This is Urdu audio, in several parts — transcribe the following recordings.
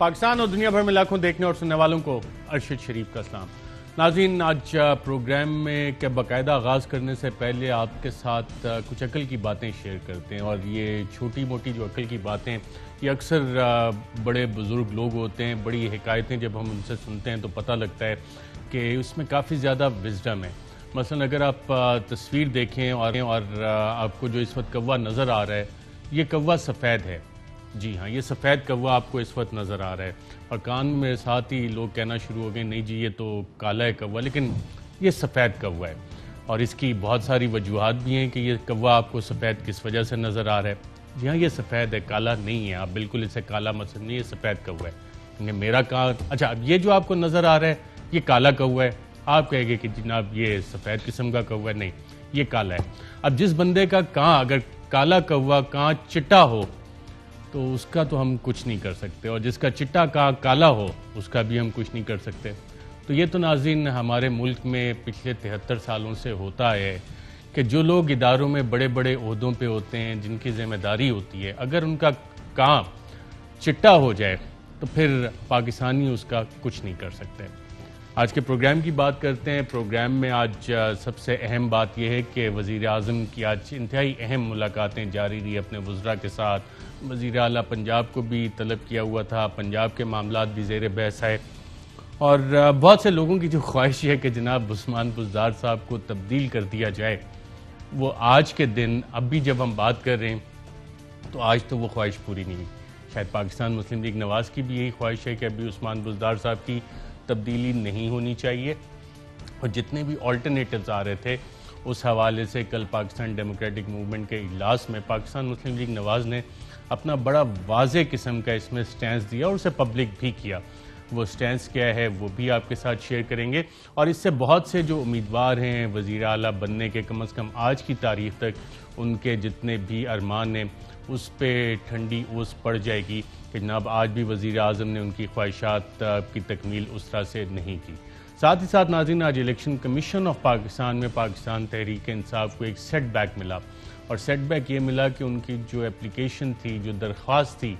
پاکستان اور دنیا بھر میں لاکھوں دیکھنے اور سننے والوں کو ارشد شریف کا سلام۔ ناظرین، آج پروگرام میں کے باقاعدہ آغاز کرنے سے پہلے آپ کے ساتھ کچھ عقل کی باتیں شیئر کرتے ہیں، اور یہ چھوٹی موٹی جو عقل کی باتیں یہ اکثر بڑے بزرگ لوگ ہوتے ہیں، بڑی حکایتیں جب ہم ان سے سنتے ہیں تو پتہ لگتا ہے کہ اس میں کافی زیادہ وزڈم ہے۔ مثلا اگر آپ تصویر دیکھیں اور آپ کو جو اس وقت کوا نظر آ رہا ہے، یہ کوا سفید ہے۔ جی ہاں، یہ سفید کوا آپ کو اس وقت نظر آ رہا ہے، اور کان میں میرے ساتھ ہی لوگ کہنا شروع ہو گئے نہیں جی یہ تو کالا ہے کوا، لیکن یہ سفید کوا ہے، اور اس کی بہت ساری وجوہات بھی ہیں کہ یہ کوا آپ کو سفید کس وجہ سے نظر آ رہا ہے۔ جی ہاں، یہ سفید ہے، کالا نہیں ہے، آپ بالکل اسے کالا مت سمجھیں، یہ سفید کوا ہے۔ میرا کان اچھا، اب یہ جو آپ کو نظر آ رہا ہے یہ کالا کوا ہے، آپ کہیں گے کہ جناب یہ سفید قسم کا کوا ہے، نہیں یہ کالا ہے۔ اب جس بندے کا کان اگر کالا کوا کان چٹا ہو تو اس کا تو ہم کچھ نہیں کر سکتے، اور جس کا چٹا کان کالا ہو اس کا بھی ہم کچھ نہیں کر سکتے۔ تو یہ تو ناظرین ہمارے ملک میں پچھلے 73 سالوں سے ہوتا ہے کہ جو لوگ اداروں میں بڑے بڑے عہدوں پہ ہوتے ہیں، جن کی ذمہ داری ہوتی ہے، اگر ان کا کان چٹا ہو جائے تو پھر پاکستانی اس کا کچھ نہیں کر سکتے۔ آج کے پروگرام کی بات کرتے ہیں۔ پروگرام میں آج سب سے اہم بات یہ ہے کہ وزیر اعظم کی آج انتہائی اہم ملاقاتیں جاری رہی اپنے وزراء کے ساتھ۔ وزیر اعلیٰ پنجاب کو بھی طلب کیا ہوا تھا، پنجاب کے معاملات بھی زیر بحث آئے، اور بہت سے لوگوں کی جو خواہش ہے کہ جناب عثمان بزدار صاحب کو تبدیل کر دیا جائے، وہ آج کے دن اب بھی جب ہم بات کر رہے ہیں تو آج تو وہ خواہش پوری نہیں ہوئی۔ شاید پاکستان مسلم لیگ نواز کی بھی یہی خواہش ہے کہ ابھی عثمان بزدار صاحب کی تبدیلی نہیں ہونی چاہیے، اور جتنے بھی آلٹرنیٹیوز آ رہے تھے اس حوالے سے کل پاکستان ڈیموکریٹک موومنٹ کے اجلاس میں پاکستان مسلم لیگ نواز نے اپنا بڑا واضح قسم کا اس میں سٹینس دیا، اور اسے پبلک بھی کیا۔ وہ سٹینس کیا ہے وہ بھی آپ کے ساتھ شیئر کریں گے، اور اس سے بہت سے جو امیدوار ہیں وزیر اعلیٰ بننے کے، کم از کم آج کی تاریخ تک ان کے جتنے بھی ارمان ہیں اس پہ ٹھنڈی اوس پڑ جائے گی کہ جناب آج بھی وزیر اعظم نے ان کی خواہشات کی تکمیل اس طرح سے نہیں کی۔ ساتھ ہی ساتھ ناظرین، آج الیکشن کمیشن آف پاکستان میں پاکستان تحریک انصاف کو ایک سیٹ بیک ملا، اور سیٹ بیک یہ ملا کہ ان کی جو اپلیکیشن تھی، جو درخواست تھی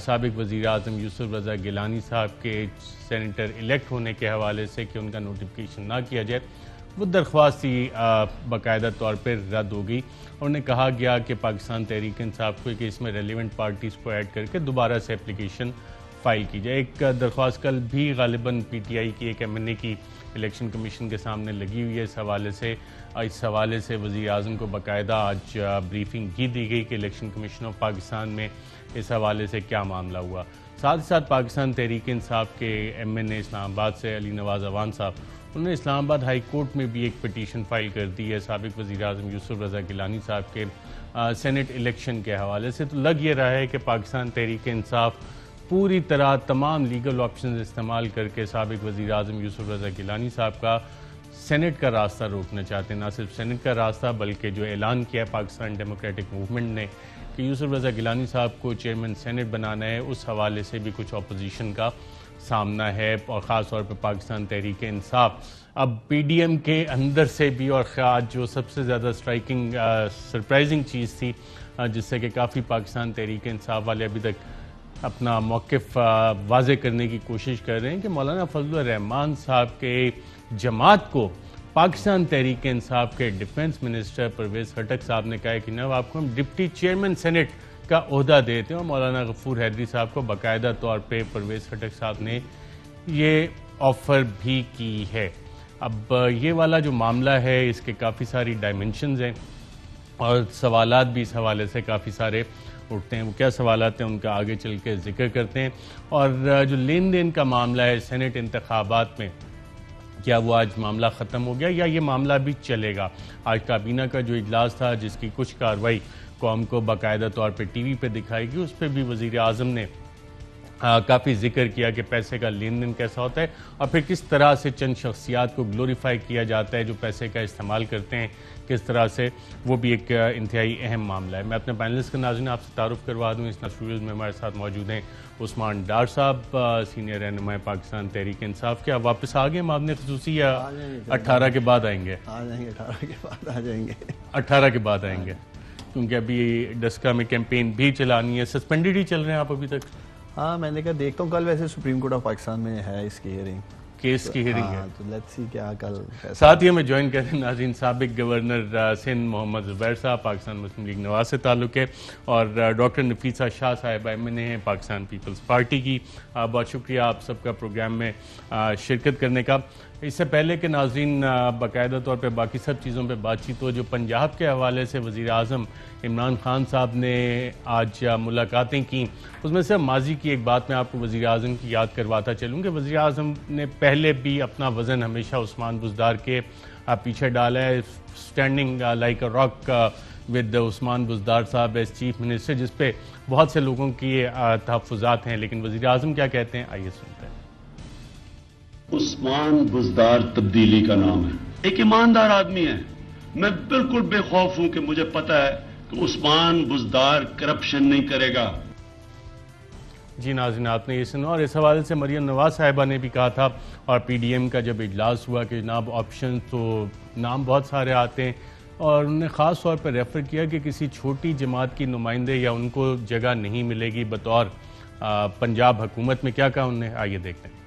سابق وزیر اعظم یوسف رضا گیلانی صاحب کے سینیٹر الیکٹ ہونے کے حوالے سے کہ ان کا نوٹیفیکیشن نہ کیا جائے، وہ درخواست ہی باقاعدہ طور پر رد ہو گئی، اور انہیں کہا گیا کہ پاکستان تحریک انصاف کو کہ اس میں ریلیونٹ پارٹیز کو ایڈ کر کے دوبارہ سے اپلیکیشن فائل کی جائے۔ ایک درخواست کل بھی غالباً پی ٹی آئی کی ایک ایم این اے کی الیکشن کمیشن کے سامنے لگی ہوئی ہے اس حوالے سے وزیر اعظم کو باقاعدہ آج بریفنگ بھی دی گئی کہ الیکشن کمیشن آف پاکستان میں اس حوالے سے کیا معاملہ ہوا۔ ساتھ ہی ساتھ پاکستان تحریک انصاف کے ایم این اے اسلام آباد سے علی نواز اعوان صاحب، انہوں نے اسلام آباد ہائی کورٹ میں بھی ایک پٹیشن فائل کر دی ہے سابق وزیر اعظم یوسف رضا گیلانی صاحب کے سینٹ الیکشن کے حوالے سے۔ تو لگ یہ رہا ہے کہ پاکستان تحریک انصاف پوری طرح تمام لیگل آپشنز استعمال کر کے سابق وزیر اعظم یوسف رضا گیلانی صاحب کا سینٹ کا راستہ روکنا چاہتے ہیں۔ نہ صرف سینٹ کا راستہ بلکہ جو اعلان کیا ہے پاکستان ڈیموکریٹک موومنٹ نے کہ یوسف رضا گیلانی صاحب کو چیئرمین سینٹ بنانا ہے، اس حوالے سے بھی کچھ اپوزیشن کا سامنا ہے، اور خاص طور پہ پاکستان تحریک انصاف اب پی ڈی ایم کے اندر سے بھی، اور آج جو سب سے زیادہ اسٹرائکنگ سرپرائزنگ چیز تھی جس سے کہ کافی پاکستان تحریک انصاف والے ابھی تک اپنا موقف واضح کرنے کی کوشش کر رہے ہیں کہ مولانا فضل الرحمان صاحب کے جماعت کو پاکستان تحریک انصاف کے ڈیفنس منسٹر پرویز خٹک صاحب نے کہا ہے کہ جناب آپ کو ہم ڈپٹی چیئرمین سینٹ کا عہدہ دیتے ہیں، اور مولانا غفور حیدری صاحب کو باقاعدہ طور پہ پرویز خٹک صاحب نے یہ آفر بھی کی ہے۔ اب یہ والا جو معاملہ ہے اس کے کافی ساری ڈائمنشنز ہیں، اور سوالات بھی اس حوالے سے کافی سارے اٹھتے ہیں۔ وہ کیا سوالات ہیں ان کا آگے چل کے ذکر کرتے ہیں، اور جو لین دین کا معاملہ ہے سینٹ انتخابات میں، کیا وہ آج معاملہ ختم ہو گیا یا یہ معاملہ بھی چلے گا؟ آج کابینہ کا جو اجلاس تھا جس کی کچھ کارروائی قوم کو باقاعدہ طور پہ ٹی وی پہ دکھائی گئی، اس پہ بھی وزیر اعظم نے کافی ذکر کیا کہ پیسے کا لین دین کیسا ہوتا ہے، اور پھر کس طرح سے چند شخصیات کو گلوریفائی کیا جاتا ہے جو پیسے کا استعمال کرتے ہیں، کس طرح سے، وہ بھی ایک انتہائی اہم معاملہ ہے۔ میں اپنے پینلسٹ کے ناظرین آپ سے تعارف کروا دوں، اس اسٹوڈیوز میں ہمارے ساتھ موجود ہیں عثمان ڈار صاحب، سینئر رہنما پاکستان تحریک انصاف کے۔ آپ واپس آ گئے معاملے خصوصی یا 18 کے بعد آئیں گے؟ 18 کے بعد آ جائیں گے۔ 18 کے بعد آئیں گے، کیونکہ ابھی ڈسکا میں کیمپین بھی چلانی ہے۔ سسپینڈڈ ہی چل رہے ہیں آپ ابھی تک؟ ہاں میں نے کہا دیکھتا ہوں کل ویسے سپریم کورٹ آف پاکستان میں ہے اس کی ہیئرنگ، کیس کی ہیئرنگ ہے، تو لیٹس سی کیا کل. ساتھ ہی ہمیں جوائن کریں ناظرین سابق گورنر سندھ محمد زبیر صاحب پاکستان مسلم لیگ نواز سے تعلق ہے، اور ڈاکٹر نفیسہ شاہ صاحبہ MNA ہیں پاکستان پیپلز پارٹی کی. بہت شکریہ آپ سب کا پروگرام میں شرکت کرنے کا. اس سے پہلے کہ ناظرین باقاعدہ طور پہ باقی سب چیزوں پہ بات چیت ہو، جو پنجاب کے حوالے سے وزیر اعظم عمران خان صاحب نے آج ملاقاتیں کیں، اس میں سے ماضی کی ایک بات میں آپ کو وزیر اعظم کی یاد کرواتا چلوں کہ وزیر اعظم نے پہلے بھی اپنا وزن ہمیشہ عثمان بزدار کے پیچھے ڈالا ہے، standing like a rock with Usman Buzdar sahab as chief minister, جس پہ بہت سے لوگوں کی تحفظات ہیں. لیکن وزیر اعظم کیا کہتے ہیں، آئیے سنتے ہیں. عثمان بزدار تبدیلی کا نام ہے، ایک ایماندار آدمی ہے. میں بالکل بے خوف ہوں کہ مجھے پتا ہے کہ عثمان بزدار کرپشن نہیں کرے گا. جی ناظرین آپ نے یہ سنا، اور اس حوالے سے مریم نواز صاحبہ نے بھی کہا تھا، اور PDM کا جب اجلاس ہوا کہ جناب آپشن تو نام بہت سارے آتے ہیں، اور انہوں نے خاص طور پر ریفر کیا کہ کسی چھوٹی جماعت کی نمائندے یا ان کو جگہ نہیں ملے گی بطور پنجاب حکومت میں. کیا کہا انہوں نے، آئیے دیکھتے ہیں.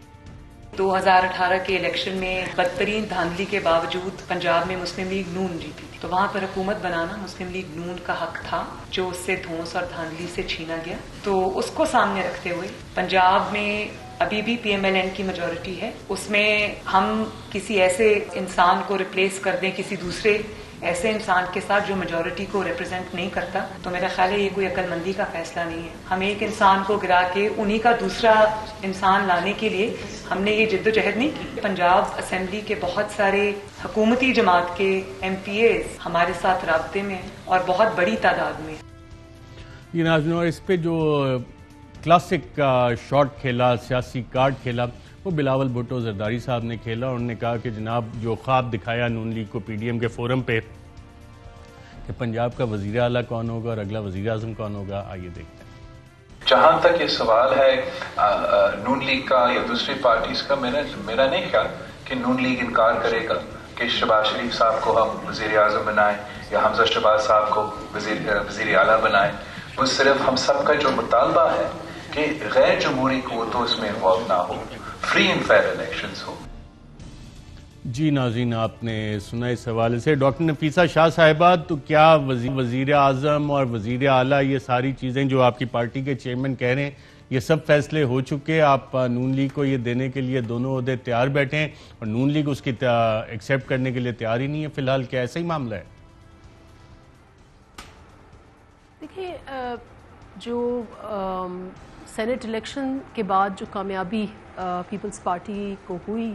2018 کے الیکشن میں بدترین دھاندلی کے باوجود پنجاب میں مسلم لیگ نون جیتی تھی، تو وہاں پر حکومت بنانا مسلم لیگ نون کا حق تھا، جو اس سے دھونس اور دھاندلی سے چھینا گیا. تو اس کو سامنے رکھتے ہوئے پنجاب میں ابھی بھی PMLN کی میجورٹی ہے، اس میں ہم کسی ایسے انسان کو ریپلیس کر دیں کسی دوسرے ایسے انسان کے ساتھ جو میجورٹی کو ریپرزینٹ نہیں کرتا، تو میرا خیال ہے یہ کوئی عقل مندی کا فیصلہ نہیں ہے. ہم ایک انسان کو گرا کے انہی کا دوسرا انسان لانے کے لیے ہم نے یہ جد و جہد نہیں کی. پنجاب اسمبلی کے بہت سارے حکومتی جماعت کے MPAs ہمارے ساتھ رابطے میں ہیں اور بہت بڑی تعداد میں. یہ ناظرین، اور اس پہ جو کلاسک شاٹ کھیلا، سیاسی کارڈ کھیلا، وہ بلاول بھٹو زرداری صاحب نے کھیلا. اور انہوں نے کہا کہ جناب جو خواب دکھایا نون لیگ کو PDM کے فورم پہ کہ پنجاب کا وزیر اعلیٰ کون ہوگا اور اگلا وزیر اعظم کون ہوگا، آئیے دیکھتے ہیں. جہاں تک یہ سوال ہے نون لیگ کا یا دوسری پارٹیز کا، میرا نہیں خیال کہ نون لیگ انکار کرے گا کہ شہباز شریف صاحب کو ہم وزیر اعظم بنائیں یا حمزہ شہباز صاحب کو وزیر اعلیٰ بنائیں. وہ صرف ہم سب کا جو مطالبہ ہے کہ غیر جمہوری قوتوں اس میں انوالو نہ ہو، فری اینڈ فیئر الیکشنز ہو. جی ناظرین آپ نے سنا اس حوالے سے. ڈاکٹر نفیسہ شاہ صاحبہ، تو کیا وزیر اعظم اور وزیر اعلیٰ یہ ساری چیزیں جو آپ کی پارٹی کے چیئرمین کہہ رہے ہیں، یہ سب فیصلے ہو چکے؟ آپ نون لیگ کو یہ دینے کے لیے دونوں عہدے تیار بیٹھے ہیں اور نون لیگ اس کی ایکسیپٹ کرنے کے لیے تیار ہی نہیں ہے فی الحال، کیا ایسا ہی معاملہ ہے؟ دیکھیے، جو سینٹ الیکشن کے بعد جو کامیابی پیپلز پارٹی کو ہوئی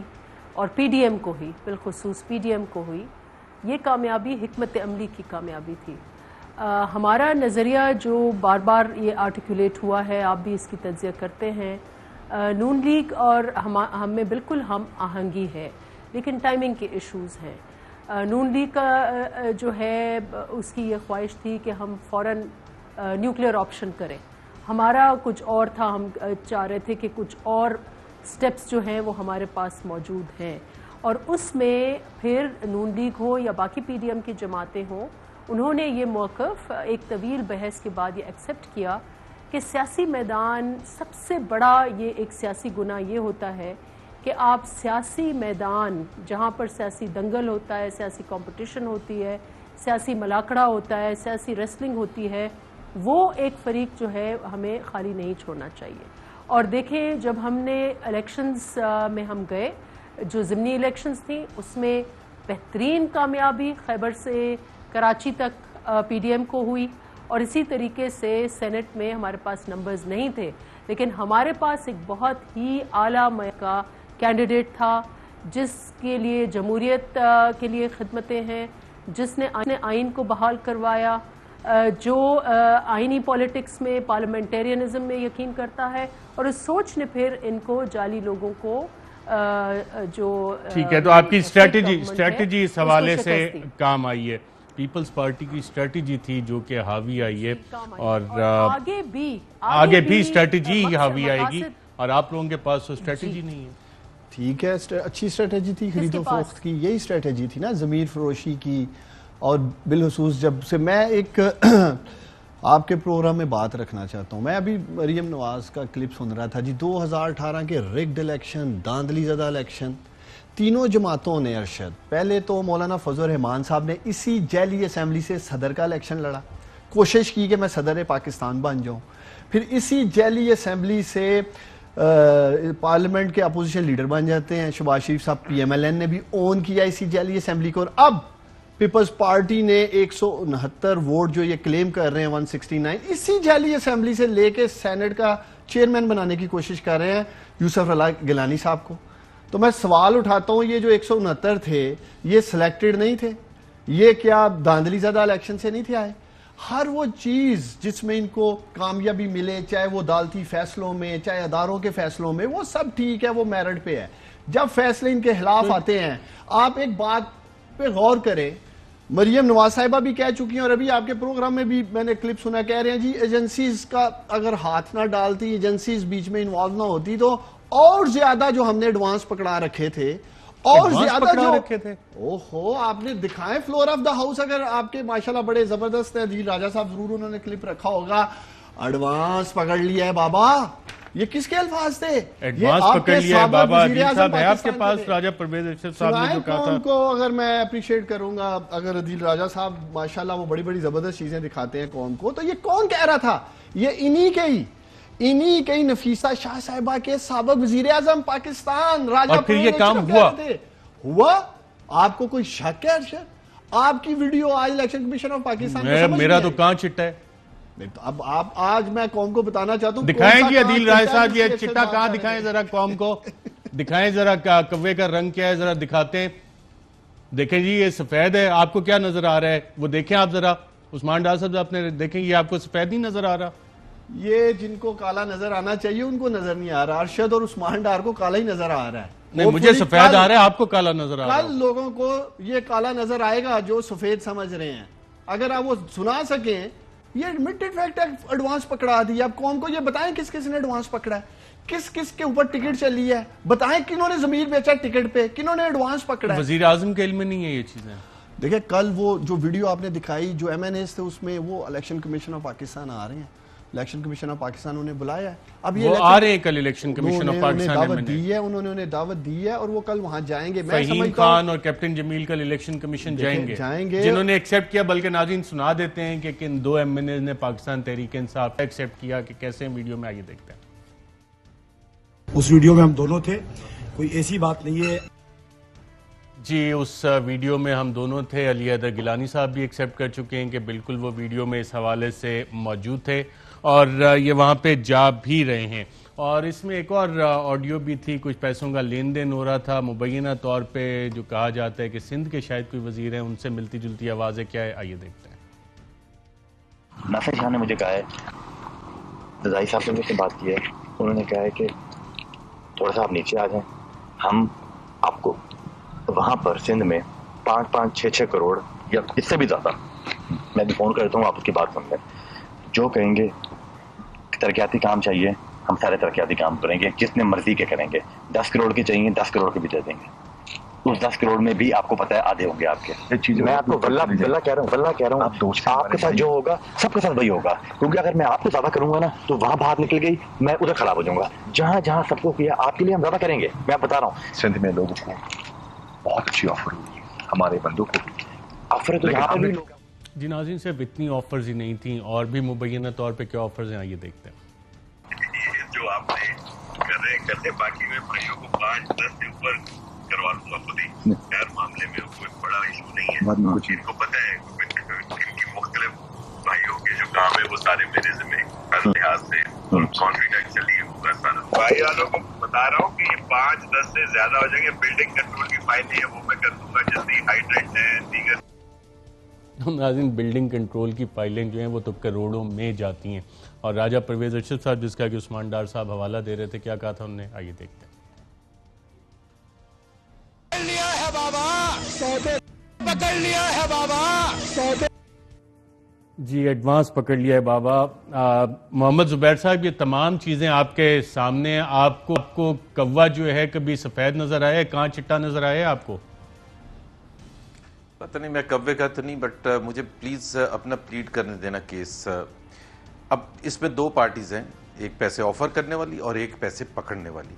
اور PDM کو ہوئی، بالخصوص PDM کو ہوئی، یہ کامیابی حکمت عملی کی کامیابی تھی. ہمارا نظریہ جو بار بار یہ آرٹیکولیٹ ہوا ہے، آپ بھی اس کی تجزیہ کرتے ہیں، نون لیگ اور ہم میں بالکل ہم آہنگی ہے، لیکن ٹائمنگ کے ایشوز ہیں. نون لیگ کا جو ہے اس کی یہ خواہش تھی کہ ہم فوراً نیوکلیئر آپشن کریں. ہمارا کچھ اور تھا، ہم چاہ رہے تھے کہ کچھ اور سٹیپس جو ہیں وہ ہمارے پاس موجود ہیں، اور اس میں پھر نون لیگ ہو یا باقی PDM کی جماعتیں ہوں، انہوں نے یہ موقف ایک طویل بحث کے بعد یہ ایکسیپٹ کیا کہ سیاسی میدان سب سے بڑا یہ ایک سیاسی گناہ یہ ہوتا ہے کہ آپ سیاسی میدان جہاں پر سیاسی دنگل ہوتا ہے، سیاسی کمپٹیشن ہوتی ہے، سیاسی ملاقڑہ ہوتا ہے، سیاسی ریسلنگ ہوتی ہے، وہ ایک فریق جو ہے ہمیں خالی نہیں چھوڑنا چاہیے. اور دیکھیں جب ہم نے الیکشنز میں ہم گئے، جو ضمنی الیکشنز تھیں، اس میں بہترین کامیابی خیبر سے کراچی تک PDM کو ہوئی، اور اسی طریقے سے سینٹ میں ہمارے پاس نمبرز نہیں تھے، لیکن ہمارے پاس ایک بہت ہی اعلیٰ معیار کا کینڈیڈیٹ تھا جس کے لیے جمہوریت کے لیے خدمتیں ہیں، جس نے آئین کو بحال کروایا، جو آئینی پولیٹکس میں پارلیمنٹیرینزم میں یقین کرتا ہے، اور اس سوچ نے پھر ان کو جعلی لوگوں کو جو ٹھیک ہے. تو آپ کی اسٹریٹجی اس حوالے سے کام آئی ہے، پیپلز پارٹی کی اسٹریٹجی تھی جو کہ حاوی آئی ہے، اور آگے بھی اسٹریٹجی حاوی آئے گی، اور آپ لوگوں کے پاس تو اسٹریٹجی نہیں ہے. ٹھیک ہے، اچھی اسٹریٹجی تھی خرید و فروخت کی، یہی اسٹریٹجی تھی نا، ضمیر فروشی کی. اور بالخصوص جب سے میں ایک آپ کے پروگرام میں بات رکھنا چاہتا ہوں. میں ابھی مریم نواز کا کلپ سن رہا تھا جی. 2018 کے رگڈ الیکشن, داندلی زدہ الیکشن, تینوں جماعتوں نے ارشد, پہلے تو مولانا فضل الرحمان صاحب نے اسی جیلی اسمبلی سے صدر کا الیکشن لڑا, کوشش کی کہ میں صدر پاکستان بن جاؤں. پھر اسی جیلی اسمبلی سے پارلیمنٹ کے اپوزیشن لیڈر بن جاتے ہیں. شہباز شریف صاحب پی ایم ایل این نے بھی اون کیا اسی جیلی اسمبلی کو, اور اب پیپلز پارٹی نے 169 ووٹ جو یہ کلیم کر رہے ہیں 169 اسی جیلی اسمبلی سے لے کے سینٹ کا چیئرمین بنانے کی کوشش کر رہے ہیں یوسف اللہ گیلانی صاحب کو. تو میں سوال اٹھاتا ہوں, یہ جو 169 تھے یہ سلیکٹڈ نہیں تھے؟ یہ کیا داندلی زدہ الیکشن سے نہیں تھے آئے؟ ہر وہ چیز جس میں ان کو کامیابی ملے, چاہے وہ عدالتی فیصلوں میں, چاہے اداروں کے فیصلوں میں, وہ سب ٹھیک ہے, وہ میرٹ پہ ہے. جب فیصلے ان کے خلاف آتے ہیں, آپ ایک بات پہ غور کریں, مریم نواز صاحبہ بھی کہہ چکی ہیں اور ابھی آپ کے پروگرام میں بھی میں نے کلپ سنا, کہہ رہے ہیں جی ایجنسیز کا اگر ہاتھ نہ ڈالتی, ایجنسیز بیچ میں انوالو نہ ہوتی تو اور زیادہ جو ہم نے ایڈوانس پکڑا رکھے تھے, اور زیادہ جو رکھے تھے, اوہو آپ نے دکھائیں فلور آف دا ہاؤس. اگر آپ کے ماشاءاللہ بڑے زبردست ہیں, عدیل راجہ صاحب ضرور انہوں نے کلپ رکھا ہوگا, ایڈوانس پکڑ لیا ہے بابا. یہ کس کے الفاظ تھے؟ ایڈوانس پکڑ لیا ہے بابا. عدیل صاحب ہے آپ کے پاس راجہ پرویز ارشد صاحب نے جو کہا تھا, کو اگر میں اپریشیٹ کروں گا, اگر عدیل راجہ صاحب ماشاءاللہ وہ بڑی بڑی زبردست چیزیں دکھاتے ہیں قوم کو, تو یہ کون کہہ رہا تھا؟ یہ انہی کے ہی نفیسہ شاہ صاحبہ کے سابق وزیر اعظم پاکستان راجہ اور پھر یہ کام ہوا. آپ کو کوئی شک ہے ارشد؟ آپ کی ویڈیو آج الیکشن کمیشن آف پاکستان میرا تو کہاں چٹا ہے. اب آپ آج میں قوم کو بتانا چاہتا ہوں, دکھائیں جی عدیل راجہ صاحب یہ چٹا کہاں دکھائیں ذرا قوم کو, دکھائیں ذرا کوے کا رنگ کیا ہے, ذرا دکھاتے ہیں. دیکھیں جی یہ سفید ہے, آپ کو کیا نظر آ رہا ہے وہ دیکھیں آپ ذرا. عثمان ڈار صاحب آپ نے دیکھیں, یہ آپ کو سفید نہیں نظر آ رہا. یہ جن کو کالا نظر آنا چاہیے ان کو نظر نہیں آ رہا. ارشد اور عثمان ڈار کو کالا ہی نظر آ رہا ہے. نہیں مجھے سفید آ رہا ہے, آپ کو کالا نظر آ رہا ہے. کل لوگوں کو یہ کالا نظر آئے گا جو سفید سمجھ رہے ہیں. اگر آپ وہ سنا سکیں, یہ ایڈمٹڈ فیکٹ ہے, ایڈوانس پکڑا دی. اب قوم کو یہ بتائیں کس کس نے ایڈوانس پکڑا ہے, کس کس کے اوپر ٹکٹ چلی ہے, بتائیں کنہوں نے ضمیر بیچا ٹکٹ پہ, کنہوں نے ایڈوانس پکڑا ہے. وزیر اعظم کے علم میں نہیں ہے یہ چیزیں. دیکھیں کل وہ جو ویڈیو آپ نے دکھائی جو ایم این ایز تھے, اس میں وہ الیکشن کمیشن آف پاکستان آ رہے ہیں, الیکشن کمیشن آف پاکستان انہیں بلایا ہے. اب یہ آ رہے ہیں کل الیکشن کمیشن آف پاکستان دعوت دی ہے, انہوں نے انہیں دعوت دی ہے اور وہ کل وہاں جائیں گے. فہیم خان اور کیپٹن جمیل کل الیکشن کمیشن جائیں گے, جنہوں نے ایکسیپٹ کیا. بلکہ ناظرین سنا دیتے ہیں کہ کن دو ایم این اے نے پاکستان تحریک انصاف ایکسیپٹ کیا, کہ کیسے ویڈیو میں آئیے دیکھتے ہیں. اس ویڈیو میں ہم دونوں تھے, کوئی ایسی بات نہیں ہے. جی اس ویڈیو میں ہم دونوں تھے. علی حیدر گیلانی صاحب بھی ایکسیپٹ کر چکے ہیں کہ بالکل وہ ویڈیو میں اس حوالے سے موجود تھے اور یہ وہاں پہ جا بھی رہے ہیں. اور اس میں ایک اور آڈیو بھی تھی, کچھ پیسوں کا لین دین ہو رہا تھا. مبینہ طور پہ جو کہا جاتا ہے کہ سندھ کے شاید کوئی وزیر ہیں, ان سے ملتی جلتی آوازیں کیا ہے, آئیے دیکھتے ہیں. ناصر شاہ نے مجھے کہا ہے, رضائی صاحب سے مجھ سے بات کی ہے, انہوں نے کہا ہے کہ تھوڑا سا آپ نیچے آ جائیں, ہم آپ کو وہاں پر سندھ میں 5-6 کروڑ یا اس سے بھی زیادہ, میں بھی فون کرتا ہوں, آپ اس کی بات سن لیں, جو کہیں گے ترقیاتی کام چاہیے, ہم سارے ترقیاتی کام کریں گے, جس نے مرضی کے کریں گے. 10 کروڑ کی چاہیے 10 کروڑ کی بھی دے دیں گے. اس 10 کروڑ میں بھی آپ کو پتہ ہے آدھے ہوں گے آپ کے. میں آپ کو واللہ کہہ رہا ہوں آپ کے ساتھ جو ہوگا سب کے ساتھ وہی ہوگا, کیونکہ اگر میں آپ کو زیادہ کروں گا نا تو وہاں باہر نکل گئی, میں ادھر خراب ہو جاؤں گا. جہاں جہاں سب کو کیا آپ کے لیے ہم زیادہ کریں گے. میں بتا رہا ہوں سندھ میں لوگوں کو بہت اچھی آفر ہوئی, ہمارے بندوں کو آفر تو یہاں پر بھی لوگ. جی ناظرین صرف اتنی آفرز ہی نہیں تھیں, اور بھی مبینہ طور پہ کیا آفرز ہیں, آئیے دیکھتے ہیں. جو آپ نے کر رہے باقی میں بھائیوں کو 5-10 سے اوپر کروا لوں گا خود ہی. خیر معاملے میں کوئی بڑا ایشو نہیں ہے, ان کو پتہ ہے کہ مختلف بھائیوں کے جو کام ہے وہ سارے میرے ذمہ ہر لحاظ سے کانفیڈینشلی ہوگا سارا. بھائی والوں کو بتا رہا ہوں کہ یہ 5-10 سے زیادہ ہو جائیں گے. بلڈنگ کنٹرول کی فائل نہیں ہے, وہ میں کر دوں گا جلدی. ہائیڈرنٹ ہے دیگر ناظرین بلڈنگ کنٹرول کی فائلیں جو ہیں وہ تو کروڑوں میں جاتی ہیں. اور راجہ پرویز ارشد صاحب جس کا کہ عثمان ڈار صاحب حوالہ دے رہے تھے, کیا کہا تھا انہوں نے, آئیے دیکھتے ہیں. پکڑ لیا ہے بابا, جی ایڈوانس پکڑ لیا ہے بابا. محمد زبیر صاحب یہ تمام چیزیں آپ کے سامنے, آپ کو کوا جو ہے کبھی سفید نظر آیا ہے, کہاں چٹا نظر آیا ہے آپ کو؟ پتہ نہیں میں کوے کا تو نہیں، بٹ مجھے پلیز اپنا پلیڈ کرنے دینا کیس. اب اس میں دو پارٹیز ہیں، ایک پیسے آفر کرنے والی اور ایک پیسے پکڑنے والی.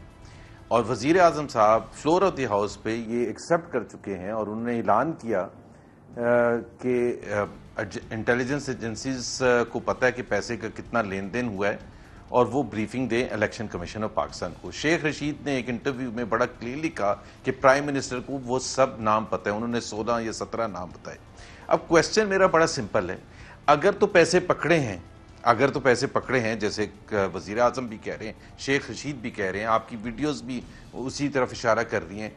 اور وزیر اعظم صاحب فلور آف دی ہاؤس پہ یہ ایکسیپٹ کر چکے ہیں اور انہوں نے اعلان کیا کہ انٹیلیجنس ایجنسیز کو پتہ ہے کہ پیسے کا کتنا لین دین ہوا ہے اور وہ بریفنگ دیں الیکشن کمیشن آف پاکستان کو. شیخ رشید نے ایک انٹرویو میں بڑا کلیئرلی کہا کہ پرائم منسٹر کو وہ سب نام پتہ ہے، انہوں نے 16 یا 17 نام بتائے. اب کویسچن میرا بڑا سمپل ہے، اگر تو پیسے پکڑے ہیں جیسے وزیر اعظم بھی کہہ رہے ہیں، شیخ رشید بھی کہہ رہے ہیں، آپ کی ویڈیوز بھی اسی طرف اشارہ کر رہی ہیں،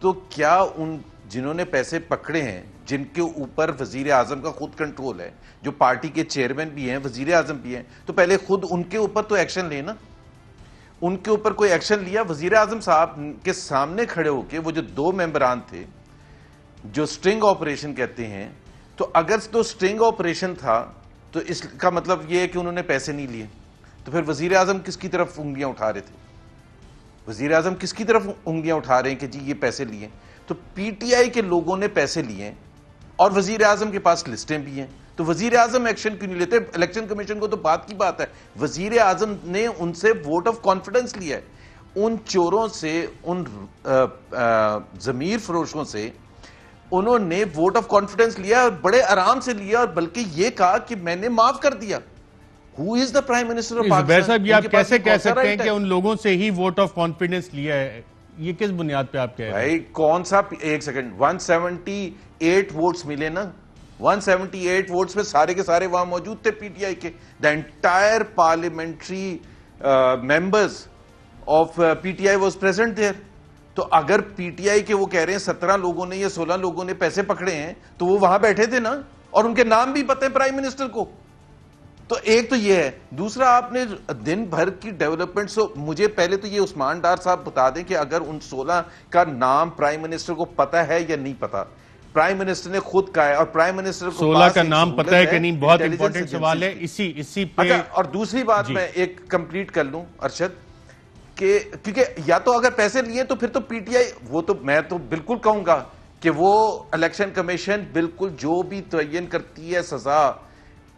تو کیا ان جنہوں نے پیسے پکڑے ہیں، جن کے اوپر وزیر اعظم کا خود کنٹرول ہے، جو پارٹی کے چیئرمین بھی ہیں، وزیر اعظم بھی ہیں، تو پہلے خود ان کے اوپر تو ایکشن لینا. ان کے اوپر کوئی ایکشن لیا؟ وزیر اعظم صاحب کے سامنے کھڑے ہو کے وہ جو 2 ممبران تھے جو سٹرنگ آپریشن کہتے ہیں، تو اگر تو سٹرنگ آپریشن تھا تو اس کا مطلب یہ ہے کہ انہوں نے پیسے نہیں لیے. تو پھر وزیر اعظم کس کی طرف انگلیاں اٹھا رہے تھے؟ وزیر اعظم کس کی طرف انگلیاں اٹھا رہے ہیں کہ جی یہ پیسے لیے؟ تو پی ٹی آئی کے لوگوں نے پیسے لیے اور وزیر اعظم کے پاس لسٹیں بھی ہیں، تو وزیر اعظم ایکشن کیوں نہیں لیتے؟ الیکشن کمیشن کو تو بات کی بات ہے، وزیر اعظم نے ان سے ووٹ آف کانفیڈنس لیا ہے. ان چوروں سے، ان ضمیر فروشوں سے انہوں نے ووٹ آف کانفیڈنس لیا اور بڑے آرام سے لیا، اور بلکہ یہ کہا کہ میں نے معاف کر دیا. Who is the Prime Minister of Pakistan؟ زبیر صاحب یہ آپ کیسے کہہ سکتے ہیں کہ ان لوگوں سے ہی ووٹ آف کانفیڈنس لیا ہے؟ یہ کس بنیاد پہ آپ کہہ رہے ہیں؟ بھائی کون سا، ایک سیکنڈ، 178 ووٹس ملے نا، 178 ووٹس میں سارے کے سارے وہاں موجود تھے پی ٹی آئی کے. The entire parliamentary members of P T I was present there. تو اگر پی ٹی آئی کے وہ کہہ رہے ہیں 17 لوگوں نے یا 16 لوگوں نے پیسے پکڑے ہیں تو وہ وہاں بیٹھے تھے نا، اور ان کے نام بھی پتہ ہے پرائم منسٹر کو. تو ایک تو یہ ہے. دوسرا آپ نے دن بھر کی ڈیولپمنٹس، مجھے پہلے تو یہ عثمان ڈار صاحب بتا دیں کہ اگر ان 16 کا نام پرائم منسٹر کو پتہ ہے یا نہیں پتہ. پرائم منسٹر نے خود کہا ہے، اور پرائم منسٹر کو 16 کا نام پتہ ہے کہ نہیں، بہت امپورٹنٹ سوال ہے اسی پہ. اور دوسری بات میں ایک کمپلیٹ کر لوں ارشد، کہ کیونکہ یا تو اگر پیسے لیے تو پھر تو پی ٹی آئی، وہ تو میں تو بالکل کہوں گا کہ وہ الیکشن کمیشن بالکل جو بھی تعین کرتی ہے سزا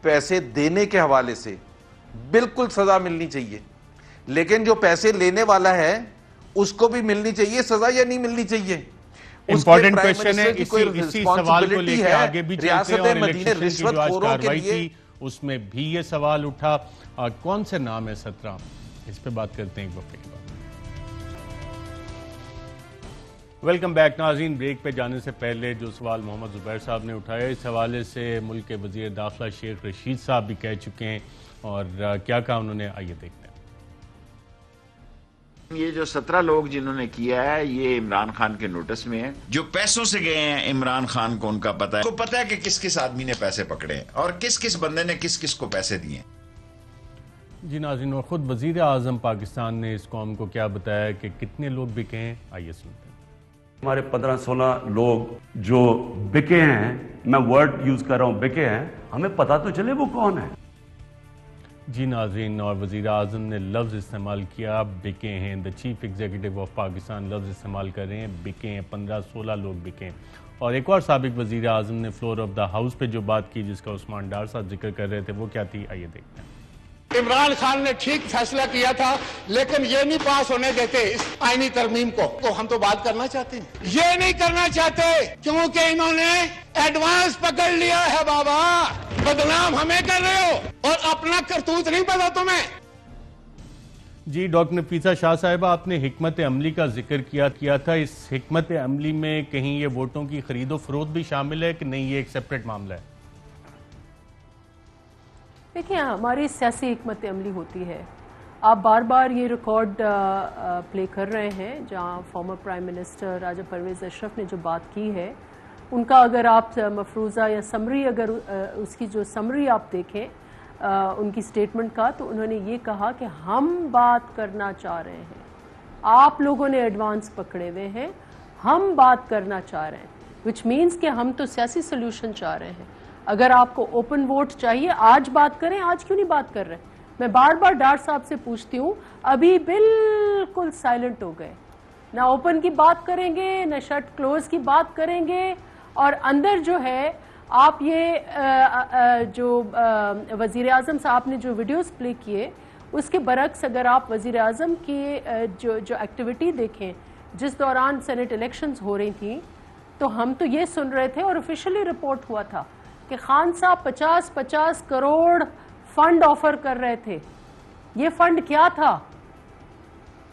پیسے دینے کے حوالے سے، بالکل سزا ملنی چاہیے. لیکن جو پیسے لینے والا ہے اس کو بھی ملنی چاہیے سزا یا نہیں ملنی چاہیے؟ امپورٹنٹ کویشچن ہے. اسی سوال کو لے کے آگے بھی چلتے ہیں، اور الیکشن کی جو آج کاروائی تھی اس میں بھی یہ سوال اٹھا، کون سے نام ہے 17؟ اس پہ بات کرتے ہیں ایک وقت کے بعد. ویلکم بیک ناظرین. بریک پہ جانے سے پہلے جو سوال محمد زبیر صاحب نے اٹھایا، اس حوالے سے ملک کے وزیر داخلہ شیخ رشید صاحب بھی کہہ چکے ہیں، اور کیا کہا انہوں نے، آئیے دیکھتے ہیں. یہ جو 17 لوگ جنہوں نے کیا ہے یہ عمران خان کے نوٹس میں ہیں، جو پیسوں سے گئے ہیں عمران خان کو ان کا پتہ ہے، کو پتہ ہے کہ کس کس آدمی نے پیسے پکڑے ہیں اور کس کس بندے نے کس کس کو پیسے دیے. جی ناظرین، اور خود وزیر اعظم پاکستان نے اس قوم کو کیا بتایا کہ کتنے لوگ بکے ہیں، آئیے سنتے ہیں. ہمارے 15-16 لوگ جو بکے ہیں، میں ورڈ یوز کر رہا ہوں بکے ہیں، ہمیں پتا تو چلے وہ کون ہے. جی ناظرین، اور وزیر اعظم نے لفظ استعمال کیا بکے ہیں. دا چیف ایگزیکٹو آف پاکستان لفظ استعمال کر رہے ہیں بکے ہیں، 15-16 لوگ بکے ہیں. اور ایک اور سابق وزیر اعظم نے فلور آف دا ہاؤس پہ جو بات کی، جس کا عثمان ڈار صاحب ذکر کر رہے تھے، وہ کیا تھی، آئیے دیکھتے ہیں. عمران خان نے ٹھیک فیصلہ کیا تھا، لیکن یہ نہیں پاس ہونے دیتے اس آئینی ترمیم کو. تو ہم تو بات کرنا چاہتے ہیں، یہ نہیں کرنا چاہتے کیونکہ انہوں نے ایڈوانس پکڑ لیا ہے. بابا بدنام ہمیں کر رہے ہو اور اپنا کرتوت نہیں پتا تمہیں. جی ڈاکٹر نفیسہ شاہ صاحبہ، آپ نے حکمت عملی کا ذکر کیا تھا. اس حکمت عملی میں کہیں یہ ووٹوں کی خرید و فروخت بھی شامل ہے کہ نہیں، یہ ایک سیپریٹ معاملہ ہے؟ دیکھیں، ہماری سیاسی حکمت عملی ہوتی ہے. آپ بار بار یہ ریکارڈ پلے کر رہے ہیں جہاں فارمر پرائم منسٹر راجہ پرویز اشرف نے جو بات کی ہے، ان کا اگر آپ مفروضہ یا سمری، اگر اس کی جو سمری آپ دیکھیں ان کی سٹیٹمنٹ کا، تو انہوں نے یہ کہا کہ ہم بات کرنا چاہ رہے ہیں، آپ لوگوں نے ایڈوانس پکڑے ہوئے ہیں، ہم بات کرنا چاہ رہے ہیں، وچ مینس کہ ہم تو سیاسی سلوشن چاہ رہے ہیں. اگر آپ کو اوپن ووٹ چاہیے، آج بات کریں. آج کیوں نہیں بات کر رہے؟ میں بار بار ڈار صاحب سے پوچھتی ہوں، ابھی بالکل سائلنٹ ہو گئے. نہ اوپن کی بات کریں گے، نہ شٹ کلوز کی بات کریں گے. اور اندر جو ہے آپ یہ جو وزیر اعظم صاحب نے جو ویڈیوز پلے کیے اس کے برعکس اگر آپ وزیر اعظم کی جو ایکٹیویٹی دیکھیں جس دوران سینٹ الیکشنز ہو رہی تھیں تو ہم تو یہ سن رہے تھے اور آفیشلی رپورٹ ہوا تھا کہ خان صاحب 50 کروڑ فنڈ آفر کر رہے تھے. یہ فنڈ کیا تھا؟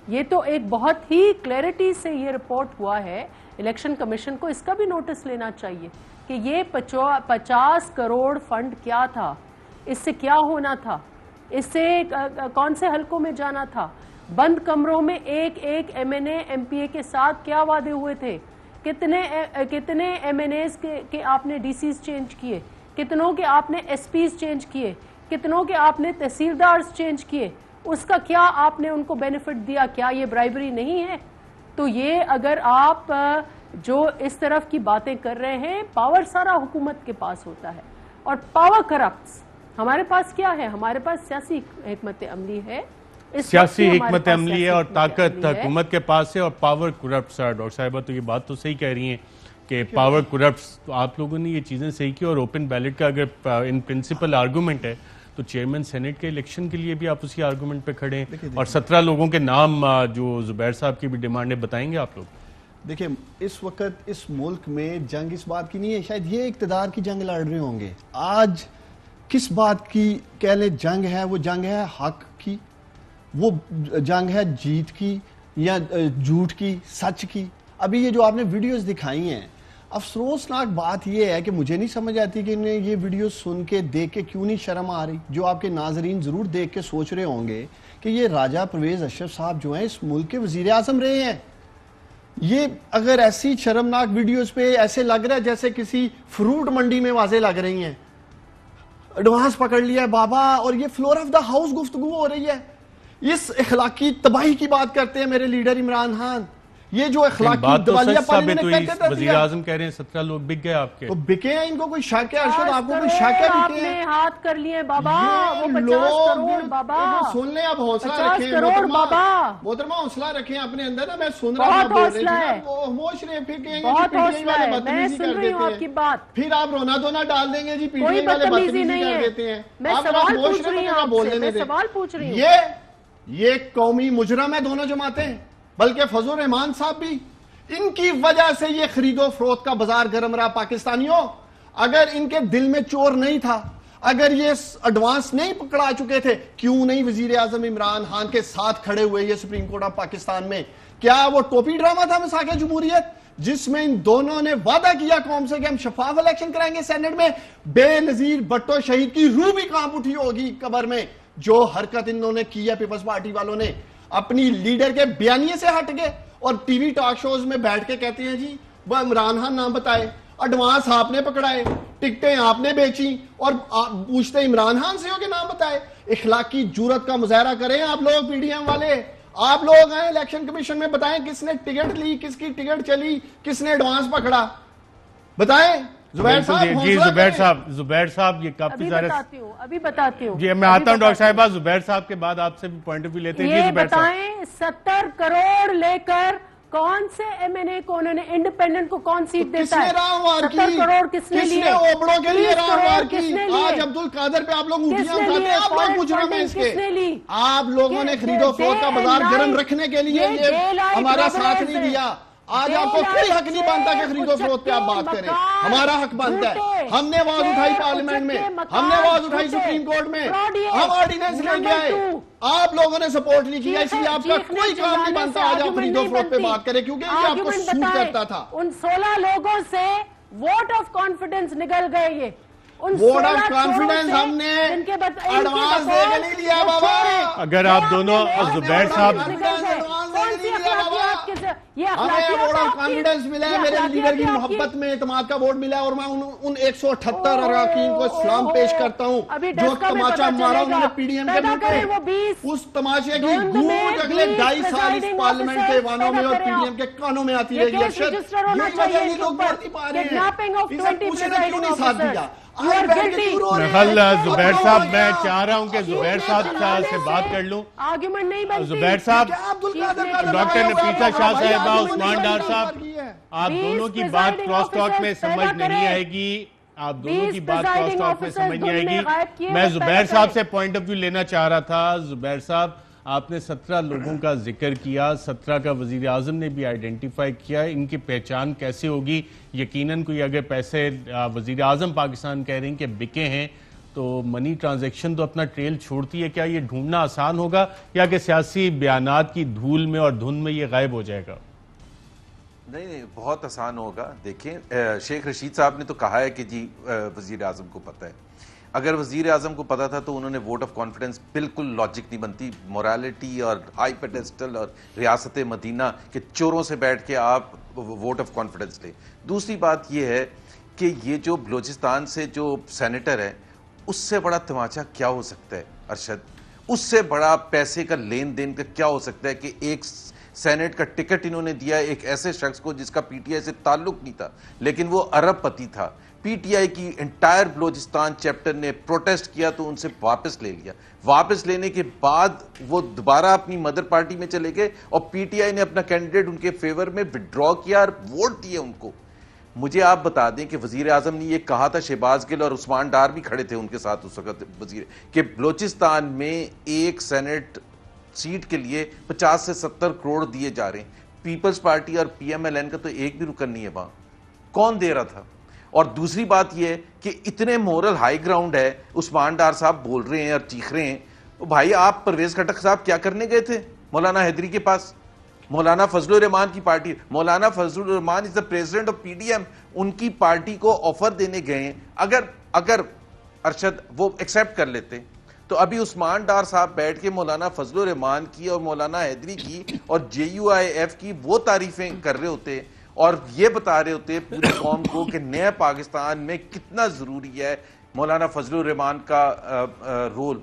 یہ تو ایک بہت ہی کلیئرٹی سے یہ رپورٹ ہوا ہے. الیکشن کمیشن کو اس کا بھی نوٹس لینا چاہیے کہ یہ 50 کروڑ فنڈ کیا تھا, اس سے کیا ہونا تھا, اس سے کون سے حلقوں میں جانا تھا, بند کمروں میں ایک M N A M P A کے ساتھ کیا وعدے ہوئے تھے, کتنے ایم این ایز کے آپ نے ڈی سیز چینج کیے, کتنوں کے آپ نے ایس پیز چینج کیے, کتنوں کے آپ نے تحصیلدارز چینج کیے, اس کا کیا آپ نے ان کو بینیفٹ دیا؟ کیا یہ برائبری نہیں ہے؟ تو یہ اگر آپ جو اس طرف کی باتیں کر رہے ہیں, پاور سارا حکومت کے پاس ہوتا ہے اور پاور کرپٹس. ہمارے پاس کیا ہے؟ ہمارے پاس سیاسی حکمت عملی ہے, سیاسی حکمت عملی ہے اور طاقت حکومت کے پاس ہے اور پاور کرپٹس ہے. ڈاکٹر صاحبہ تو یہ بات تو صحیح کہہ رہی ہیں کہ پاور کرپٹس. آپ لوگوں نے یہ چیزیں صحیح کی اور اوپن بیلٹ کا اگر ان پرنسپل آرگومنٹ ہے تو چیئرمین سینٹ کے الیکشن کے لیے بھی آپ اسی آرگومنٹ پہ کھڑے ہیں اور 17 لوگوں کے نام جو زبیر صاحب کی بھی ڈیمانڈ ہے بتائیں گے آپ لوگ؟ دیکھیں اس وقت اس ملک میں جنگ اس بات کی نہیں ہے, شاید یہ اقتدار کی جنگ لڑ رہے ہوں گے. آج کس بات کی کہہ لیں جنگ ہے؟ وہ جنگ ہے حق کی, وہ جنگ ہے جیت کی یا جھوٹ کی, سچ کی. ابھی یہ جو آپ نے ویڈیوز دکھائی ہیں, افسوسناک بات یہ ہے کہ مجھے نہیں سمجھ آتی کہ انہیں یہ ویڈیوز سن کے دیکھ کے کیوں نہیں شرم آ رہی. جو آپ کے ناظرین ضرور دیکھ کے سوچ رہے ہوں گے کہ یہ راجہ پرویز اشرف صاحب جو ہیں اس ملک کے وزیر اعظم رہے ہیں, یہ اگر ایسی شرمناک ویڈیوز پہ ایسے لگ رہا ہے جیسے کسی فروٹ منڈی میں واضح لگ رہی ہیں, ایڈوانس پکڑ لیا ہے بابا, اور یہ فلور آف دا ہاؤس گفتگو ہو رہی ہے. اس اخلاقی تباہی کی بات کرتے ہیں میرے لیڈر عمران خان. یہ جو اخلاقی دوالیہ پانی نے کہتے تھے, وزیر اعظم کہہ رہے ہیں 17 لوگ بک گئے آپ کے. تو بکے ہیں, ان کو کوئی شک ہے ارشد؟ آپ کو کوئی شک ہے آپ نے ہاتھ کر لیے بابا, وہ 50 کروڑ بابا. سن لیں, اب حوصلہ رکھیں محترمہ, حوصلہ رکھیں اپنے اندر نا. میں سن رہا ہوں, بہت حوصلہ ہے, خاموش رہے, پھر کہیں گے بہت حوصلہ ہے, میں سن رہی ہوں آپ کی بات. پھر آپ رونا دھونا ڈال دیں گے جی, پی ٹی آئی والے بدتمیزی کر دیتے ہیں. میں سوال پوچھ رہی ہوں آپ سے, میں سوال پوچھ رہی ہوں. یہ قومی مجرم ہے دونوں جماعتیں, بلکہ فضل الرحمان صاحب بھی. ان کی وجہ سے یہ خرید و فروخت کا بازار گرم رہا. پاکستانیوں, اگر ان کے دل میں چور نہیں تھا, اگر یہ ایڈوانس نہیں پکڑا چکے تھے, کیوں نہیں وزیر اعظم عمران خان کے ساتھ کھڑے ہوئے یہ سپریم کورٹ آف پاکستان میں؟ کیا وہ ٹوپی ڈرامہ تھا مساق جمہوریت جس میں ان دونوں نے وعدہ کیا قوم سے کہ ہم شفاف الیکشن کرائیں گے سینٹ میں؟ بے نظیر بھٹو شہید کی روح بھی کانپ اٹھی ہوگی قبر میں. جو حرکت انہوں نے کی ہے پیپلز پارٹی والوں نے, اپنی لیڈر کے بیانیے سے ہٹ گئے اور ٹی وی ٹاک شوز میں بیٹھ کے کہتے ہیں جی وہ عمران خان نام بتائے, ایڈوانس آپ نے پکڑائے, ٹکٹیں آپ نے بیچی, اور پوچھتے عمران خان سے ہو کہ نام بتائے. اخلاقی جرات کا مظاہرہ کریں آپ لوگ, پی ڈی ایم والے. آپ لوگ ہیں الیکشن کمیشن میں, بتائیں کس نے ٹکٹ لی, کس کی ٹکٹ چلی, کس نے ایڈوانس پکڑا, بتائیں. زبیر صاحب, جی زبیر صاحب یہ کافی سارے ابھی بتاتی ہوں. جی میں آتا ہوں ڈاکٹر صاحبہ, زبیر صاحب کے بعد آپ سے بھی پوائنٹ آف ویو لیتے ہیں. یہ بتائیں 70 کروڑ لے کر کون سے ایم این اے کو انہوں نے انڈیپینڈنٹ کو کون سیٹ دیتا ہے؟ 70 کروڑ کس نے لیے؟ اوبڑوں کے لیے راہوار کی. آج عبد القادر پہ آپ لوگ انگلیاں اٹھاتے ہیں, آپ لوگ مجرم ہیں اس کے. آپ لوگوں نے خرید و فروخت کا بازار گرم رکھنے کے لیے یہ ہمارا ساتھ نہیں دیا. آج آپ کو کوئی حق نہیں بنتا کہ خرید و فروخت پہ آپ بات کریں, ہمارا حق بنتا ہے. ہم نے آواز اٹھائی پارلیمنٹ میں, ہم نے آواز اٹھائی سپریم کورٹ میں, ہم آرڈیننس لے کے آئے, آپ لوگوں نے سپورٹ نہیں کیا, اس لیے آپ کا کوئی کام نہیں بنتا آج آپ خرید و فروخت پہ بات کریں, کیونکہ یہ آپ کو سوٹ کرتا تھا. ان 16 لوگوں سے ووٹ آف کانفیڈنس نکل گئے. یہ ووٹ آف کانفیڈنس ہم نے ایڈوانس دے کے نہیں لیا بابا. اگر آپ دونوں زبیر صاحب ہمیں ووٹ آف کانفیڈنس ملا ہے, میرے لیڈر کی محبت میں اعتماد کا ووٹ ملا ہے, اور میں ان 178 اراکین کو سلام پیش کرتا ہوں جو تماچا مارا انہوں نے پی ڈی ایم کے منہ پہ. اس تماشے کی گونج اگلے 2.5 سال اس پارلیمنٹ کے ایوانوں میں اور پی ڈی ایم کے کانوں میں آتی رہے گی. ارشد, یہ وجہ نہیں لوگ بول نہیں پا رہے ہیں, ان سے پوچھنے کیوں نہیں ساتھ دیا. زبیر صاحب میں چاہ رہا ہوں کہ زبیر صاحب سے بات کر لوں. زبیر صاحب, ڈاکٹر نفیسہ شاہ صاحبہ, عثمان ڈار صاحب, آپ دونوں کی بات کراس ٹاک میں سمجھ نہیں آئے گی, آپ دونوں کی بات کراس ٹاک میں سمجھ نہیں آئے گی. میں زبیر صاحب سے پوائنٹ آف ویو لینا چاہ رہا تھا. زبیر صاحب, آپ نے 17 لوگوں کا ذکر کیا, 17 کا وزیر اعظم نے بھی آئیڈینٹیفائی کیا. ان کی پہچان کیسے ہوگی؟ یقیناً کوئی اگر پیسے وزیر اعظم پاکستان کہہ رہے ہیں کہ بکے ہیں تو منی ٹرانزیکشن تو اپنا ٹریل چھوڑتی ہے. کیا یہ ڈھونڈنا آسان ہوگا یا کہ سیاسی بیانات کی دھول میں اور دھند میں یہ غائب ہو جائے گا؟ نہیں, بہت آسان ہوگا. دیکھیں, شیخ رشید صاحب نے تو کہا ہے کہ جی وزیر اعظم کو پتہ ہے. اگر وزیر اعظم کو پتا تھا تو انہوں نے ووٹ آف کانفیڈنس, بالکل لاجک نہیں بنتی, مورالیٹی اور ہائی پیڈسٹل اور ریاست مدینہ کے چوروں سے بیٹھ کے آپ ووٹ آف کانفیڈنس لیں. دوسری بات یہ ہے کہ یہ جو بلوچستان سے جو سینیٹر ہے, اس سے بڑا تماچا کیا ہو سکتا ہے ارشد؟ اس سے بڑا پیسے کا لین دین کا کیا ہو سکتا ہے کہ ایک سینیٹ کا ٹکٹ انہوں نے دیا ایک ایسے شخص کو جس کا پی ٹی آئی سے تعلق نہیں تھا, لیکن وہ ارب پتی تھا. پی ٹی آئی کی انٹائر بلوچستان چیپٹر نے پروٹیسٹ کیا تو ان سے واپس لے لیا. واپس لینے کے بعد وہ دوبارہ اپنی مدر پارٹی میں چلے گئے اور پی ٹی آئی نے اپنا کینڈیڈیٹ ان کے فیور میں وڈرا کیا اور ووٹ دیے ان کو. مجھے آپ بتا دیں کہ وزیر اعظم نے یہ کہا تھا, شہباز گل اور عثمان ڈار بھی کھڑے تھے ان کے ساتھ اس وقت وزیر, کہ بلوچستان میں ایک سینٹ سیٹ کے لیے 50 سے 70 کروڑ دیے جا رہے ہیں. پیپلز پارٹی اور پی ایم ایل این کا تو ایک بھی رکن نہیں ہے وہاں. کون دے رہا تھا؟ اور دوسری بات یہ ہے کہ اتنے مورل ہائی گراؤنڈ ہے, عثمان ڈار صاحب بول رہے ہیں اور چیخ رہے ہیں. بھائی آپ پرویز خٹک صاحب کیا کرنے گئے تھے مولانا حیدری کے پاس؟ مولانا فضل الرحمان کی party, Maulana Fazal ur Rehman is the president of P D M, ان کی پارٹی کو آفر دینے گئے ہیں. اگر ارشد وہ ایکسیپٹ کر لیتے تو ابھی عثمان ڈار صاحب بیٹھ کے مولانا فضل الرحمان کی اور مولانا حیدری کی اور جے یو آئی ایف کی وہ تعریفیں کر رہے ہوتے اور یہ بتا رہے ہوتے پوری قوم کو کہ نئے پاکستان میں کتنا ضروری ہے مولانا فضل الرحمان کا رول.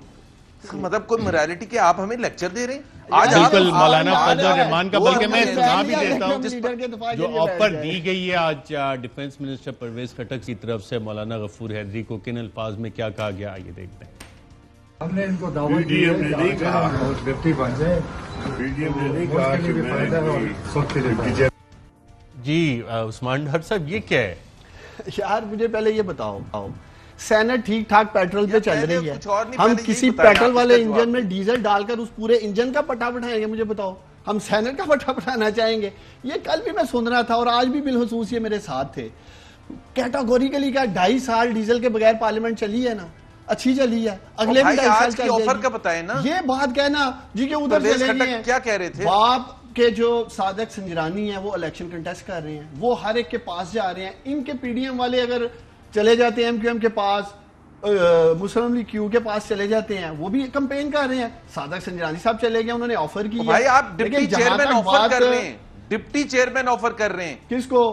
مطلب کوئی موریلٹی کہ آپ ہمیں لیکچر دے رہے ہیں آج. بالکل مولانا فضل الرحمان کا, بلکہ میں سنا بھی دیتا ہوں جو آفر دی گئی ہے آج ڈیفنس منسٹر پرویز خٹک کی طرف سے مولانا غفور حیدری کو, کن الفاظ میں کیا کہا گیا, آئیے دیکھتے ہیں. ہم نے ان کو دعوت دی ہے. جی عثمان ڈار صاحب, یہ کیا ہے یار؟ مجھے پہلے یہ بتاؤ, سینٹ ٹھیک ٹھاک پیٹرول پہ چل رہی ہے, ہم کسی پیٹرول والے انجن میں ڈیزل ڈال کر اس پورے انجن کا پٹا بٹھائیں گے؟ مجھے بتاؤ, ہم سینٹ کا پٹا بٹھانا چاہیں گے؟ یہ کل بھی میں سن رہا تھا اور آج بھی بالخصوص یہ میرے ساتھ تھے. کیٹاگوریکلی کیا 2.5 سال ڈیزل کے بغیر پارلیمنٹ چلی ہے نا, اچھی چلی ہے, اگلے بھی 2.5 سال چل جائے گی. یہ بات کہنا جی کہ ادھر چلے گی ہیں. کیا کہہ رہے تھے باپ کہ جو صادق سنجرانی ہیں وہ الیکشن کنٹیسٹ کر رہے ہیں, وہ ہر ایک کے پاس جا رہے ہیں. ان کے پی ڈی ایم والے اگر چلے جاتے ہیں ایم کیو ایم کے پاس, مسلم لیگ کیو کے پاس چلے جاتے ہیں, وہ بھی کمپین کر رہے ہیں. صادق سنجرانی صاحب چلے گئے, انہوں نے آفر کی ہے. بھائی آپ ڈپٹی چیئرمین آفر کر رہے ہیں, ڈپٹی چیئرمین آفر کر رہے ہیں. کس کو؟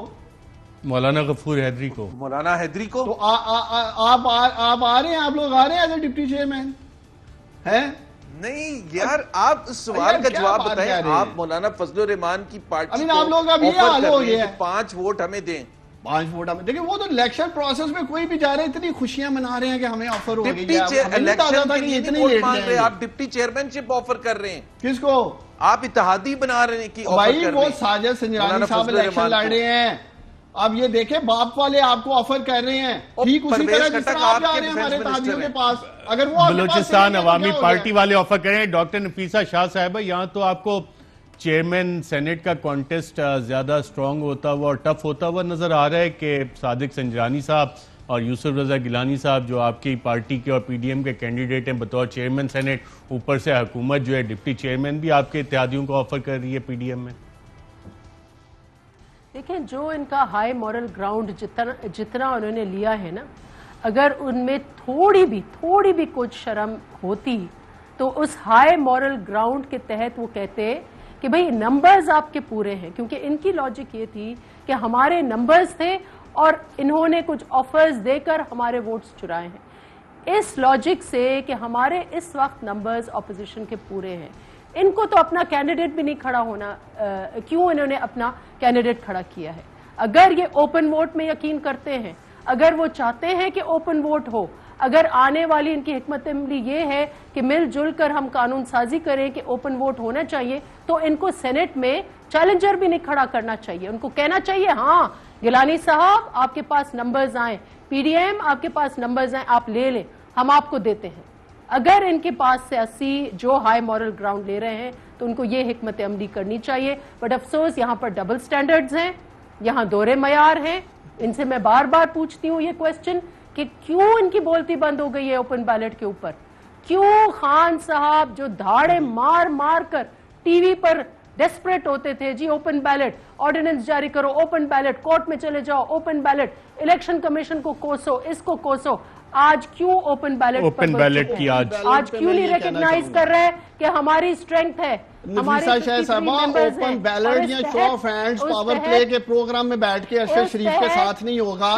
مولانا غفور حیدری کو. مولانا حیدری کو. تو آپ آ رہے ہیں, آپ لوگ آ رہے ہیں ایز اے ڈپٹی چیئرمین ہیں؟ نہیں یار, آپ اس سوال کا جواب بتائیں. آپ مولانا فضل الرحمان کی پارٹی آپ لوگ اب یہ حال ہو گیا ہے 5 ووٹ ہمیں دیں, 5 ووٹ ہمیں دیکھیں. وہ تو الیکشن پروسیس میں کوئی بھی جا رہے اتنی خوشیاں منا رہے ہیں کہ ہمیں آفر ہو گئی ہے. آپ ڈپٹی چیئرمین شپ آفر کر رہے ہیں. کس کو؟ آپ اتحادی بنا رہے ہیں. بھائی وہ ساجد سنجرانی صاحب الیکشن لڑ رہے ہیں, اب یہ دیکھیں باپ والے آپ کو آفر کر رہے ہیں, ٹھیک اسی طرح جس طرح آپ جا رہے ہیں ہمارے اتحادیوں کے پاس. اگر وہ بلوچستان عوامی پارٹی والے آفر کر رہے ہیں. ڈاکٹر نفیسہ شاہ صاحبہ, یہاں تو آپ کو چیئرمین سینٹ کا کانٹیسٹ زیادہ سٹرونگ ہوتا ہوا اور ٹف ہوتا ہوا نظر آ رہا ہے کہ صادق سنجرانی صاحب اور یوسف رضا گیلانی صاحب جو آپ کی پارٹی کے اور پی ڈی ایم کے کینڈیڈیٹ ہیں بطور چیئرمین سینٹ, اوپر سے حکومت جو ہے ڈپٹی چیئرمین بھی آپ کے اتحادیوں کو آفر کر رہی ہے پی ڈی ایم میں. دیکھیں جو ان کا ہائی مورل گراؤنڈ جتنا انہوں نے لیا ہے نا, اگر ان میں تھوڑی بھی کچھ شرم ہوتی تو اس ہائی مورل گراؤنڈ کے تحت وہ کہتے کہ بھئی نمبرز آپ کے پورے ہیں, کیونکہ ان کی لاجک یہ تھی کہ ہمارے نمبرز تھے اور انہوں نے کچھ آفرز دے کر ہمارے ووٹس چرائے ہیں. اس لاجک سے کہ ہمارے اس وقت نمبرز اپوزیشن کے پورے ہیں, ان کو تو اپنا کینڈیڈیٹ بھی نہیں کھڑا ہونا, کیوں انہوں نے اپنا کینڈیڈیٹ کھڑا کیا ہے؟ اگر یہ اوپن ووٹ میں یقین کرتے ہیں, اگر وہ چاہتے ہیں کہ اوپن ووٹ ہو، اگر آنے والی ان کی حکمت عملی یہ ہے کہ مل جل کر ہم قانون سازی کریں کہ اوپن ووٹ ہونا چاہیے، تو ان کو سینٹ میں چیلنجر بھی نہیں کھڑا کرنا چاہیے. ان کو کہنا چاہیے ہاں گیلانی صاحب آپ کے پاس نمبرز آئیں، پی ڈی ایم آپ کے پاس نمبرز آئیں، آپ لے لیں، ہم آپ کو دیتے ہیں. اگر ان کے پاس سیاسی جو ہائی مورل گراؤنڈ لے رہے ہیں تو ان کو یہ حکمت عملی کرنی چاہیے. بٹ افسوس یہاں پر ڈبل سٹینڈرڈز ہیں، یہاں دورے معیار ہیں. ان سے میں بار بار پوچھتی ہوں یہ کویسچن کہ کیوں ان کی بولتی بند ہو گئی ہے اوپن بیلٹ کے اوپر؟ کیوں خان صاحب جو دھاڑے مار مار کر ٹی وی پر ڈیسپریٹ ہوتے تھے، جی اوپن بیلٹ، آرڈیننس جاری کرو، اوپن بیلٹ، کورٹ میں چلے جاؤ، اوپن بیلٹ، الیکشن کمیشن کو کوسو، اس کو کوسو، آج کیوں اوپن بیلٹ کی آج کیوں نہیں ریکگنائز کر رہے کہ ہماری اسٹرینگھ ہے؟ نفیسہ شاہ صاحبہ اوپن بیلٹ یا شو آف ہینڈز پاور پلے کے پروگرام میں بیٹھ کے ارشد شریف کے ساتھ نہیں ہوگا.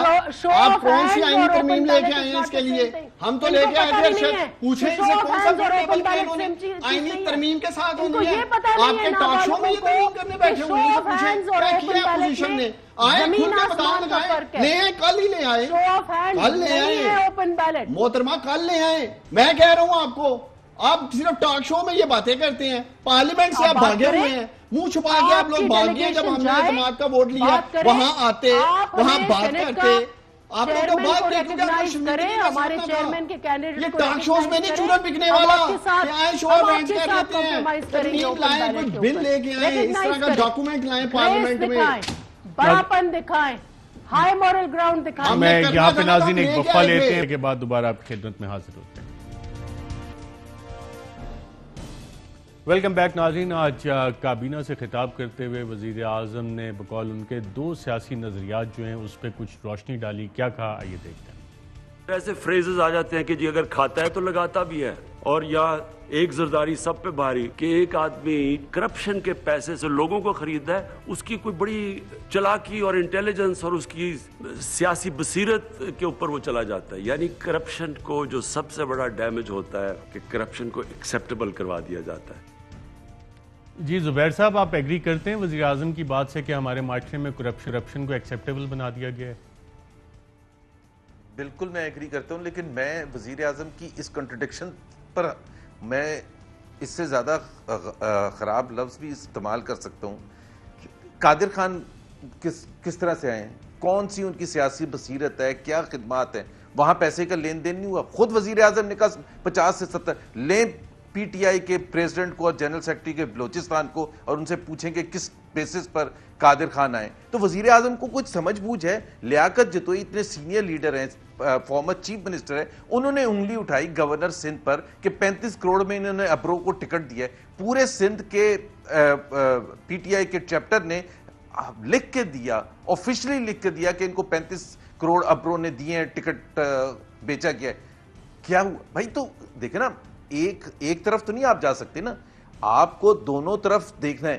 آپ کون سی آئینی ترمیم لے کے آئے ہیں اس کے لیے؟ ہم تو لے کے آئے تھے ارشد، پوچھیں اسے کون سا پروٹوکول کیا انہوں نے آئینی ترمیم کے ساتھ ہوئی ہے؟ آپ کے ٹاک شو میں یہ ترمیم کرنے بیٹھے ہوئے ہیں، پوچھیں کیا کیا اپوزیشن نے؟ آئے کھل کے بدان لگائے، لے آئے، کل ہی لے آئے، کل لے آئے محترمہ، کل لے آئے. میں کہہ رہا ہوں آپ کو، آپ صرف ٹاک شو میں یہ باتیں کرتے ہیں، پارلیمنٹ سے آپ بھاگے ہوئے ہیں، منہ چھپا کے آپ لوگ بھاگ گئے. جب ہم نے جماعت کا ووٹ لیا وہاں آتے، وہاں بات کرتے، آپ لوگ تو بات کریں. ہمارے چیئرمین کے کینڈیڈیٹ یہ ٹاک شوز میں نہیں چورن بکنے والا کہ آئے شو آف کر لیتے ہیں، ترمیم لائیں، کوئی بل لے کے آئیں، اس طرح کا ڈاکومنٹ لائیں پارلیمنٹ میں، بڑاپن دکھائیں، ہائی مورل گراؤنڈ دکھائیں. میں یہاں پہ ناظرین ایک وقفہ لیتے ہیں کے بعد دوبارہ آپ کی خدمت میں حاضر ہوتے ہیں. ویلکم بیک ناظرین. آج کابینہ سے خطاب کرتے ہوئے وزیر اعظم نے بقول ان کے 2 سیاسی نظریات جو ہیں اس پہ کچھ روشنی ڈالی. کیا کہا آئیے دیکھتے ہیں. ایسے فریزز آ جاتے ہیں کہ جی اگر کھاتا ہے تو لگاتا بھی ہے، اور یا ایک زرداری سب پہ بھاری کہ ایک آدمی کرپشن کے پیسے سے لوگوں کو خریدتا ہے، اس کی کوئی بڑی چلاکی اور انٹیلیجنس اور اس کی سیاسی بصیرت کے اوپر وہ چلا جاتا ہے. یعنی کرپشن کو جو سب سے بڑا ڈیمیج ہوتا ہے کہ کرپشن کو ایکسیپٹیبل کروا دیا جاتا ہے. جی زبیر صاحب، آپ ایگری کرتے ہیں وزیر اعظم کی بات سے کہ ہمارے معاشرے میں کرپشن کو ایکسیپٹیبل بنا دیا گیا ہے؟ بالکل میں ایگری کرتا ہوں، لیکن میں وزیر اعظم کی اس کنٹرڈکشن پر میں اس سے زیادہ خراب لفظ بھی استعمال کر سکتا ہوں. قادر خان کس طرح سے آئے ہیں؟ کون سی ان کی سیاسی بصیرت ہے؟ کیا خدمات ہیں؟ وہاں پیسے کا لین دین نہیں ہوا. خود وزیر اعظم نے کہا 50 سے 70 لیں پی ٹی آئی کے پریزیڈنٹ کو اور جنرل سیکرٹری کے بلوچستان کو اور ان سے پوچھیں کہ کس بیسس پر قادر خان آئے. تو وزیر اعظم کو کچھ سمجھ بوجھ ہے. لیاقت جتوئی اتنے سینئر لیڈر ہیں، فارمر چیف منسٹر ہے، انہوں نے انگلی اٹھائی گورنر سندھ پر کہ 35 کروڑ میں انہوں نے ابرو کو ٹکٹ دیا ہے. پورے سندھ کے پی ٹی آئی کے چیپٹر نے لکھ کے دیا، آفیشلی لکھ کے دیا کہ ان کو 35 کروڑ ابرو نے دیے ہیں، ٹکٹ بیچا گیا ہے. کیا ہوا بھائی؟ تو دیکھیں نا، ایک طرف تو نہیں آپ جا سکتے نا، آپ کو دونوں طرف دیکھنا ہے.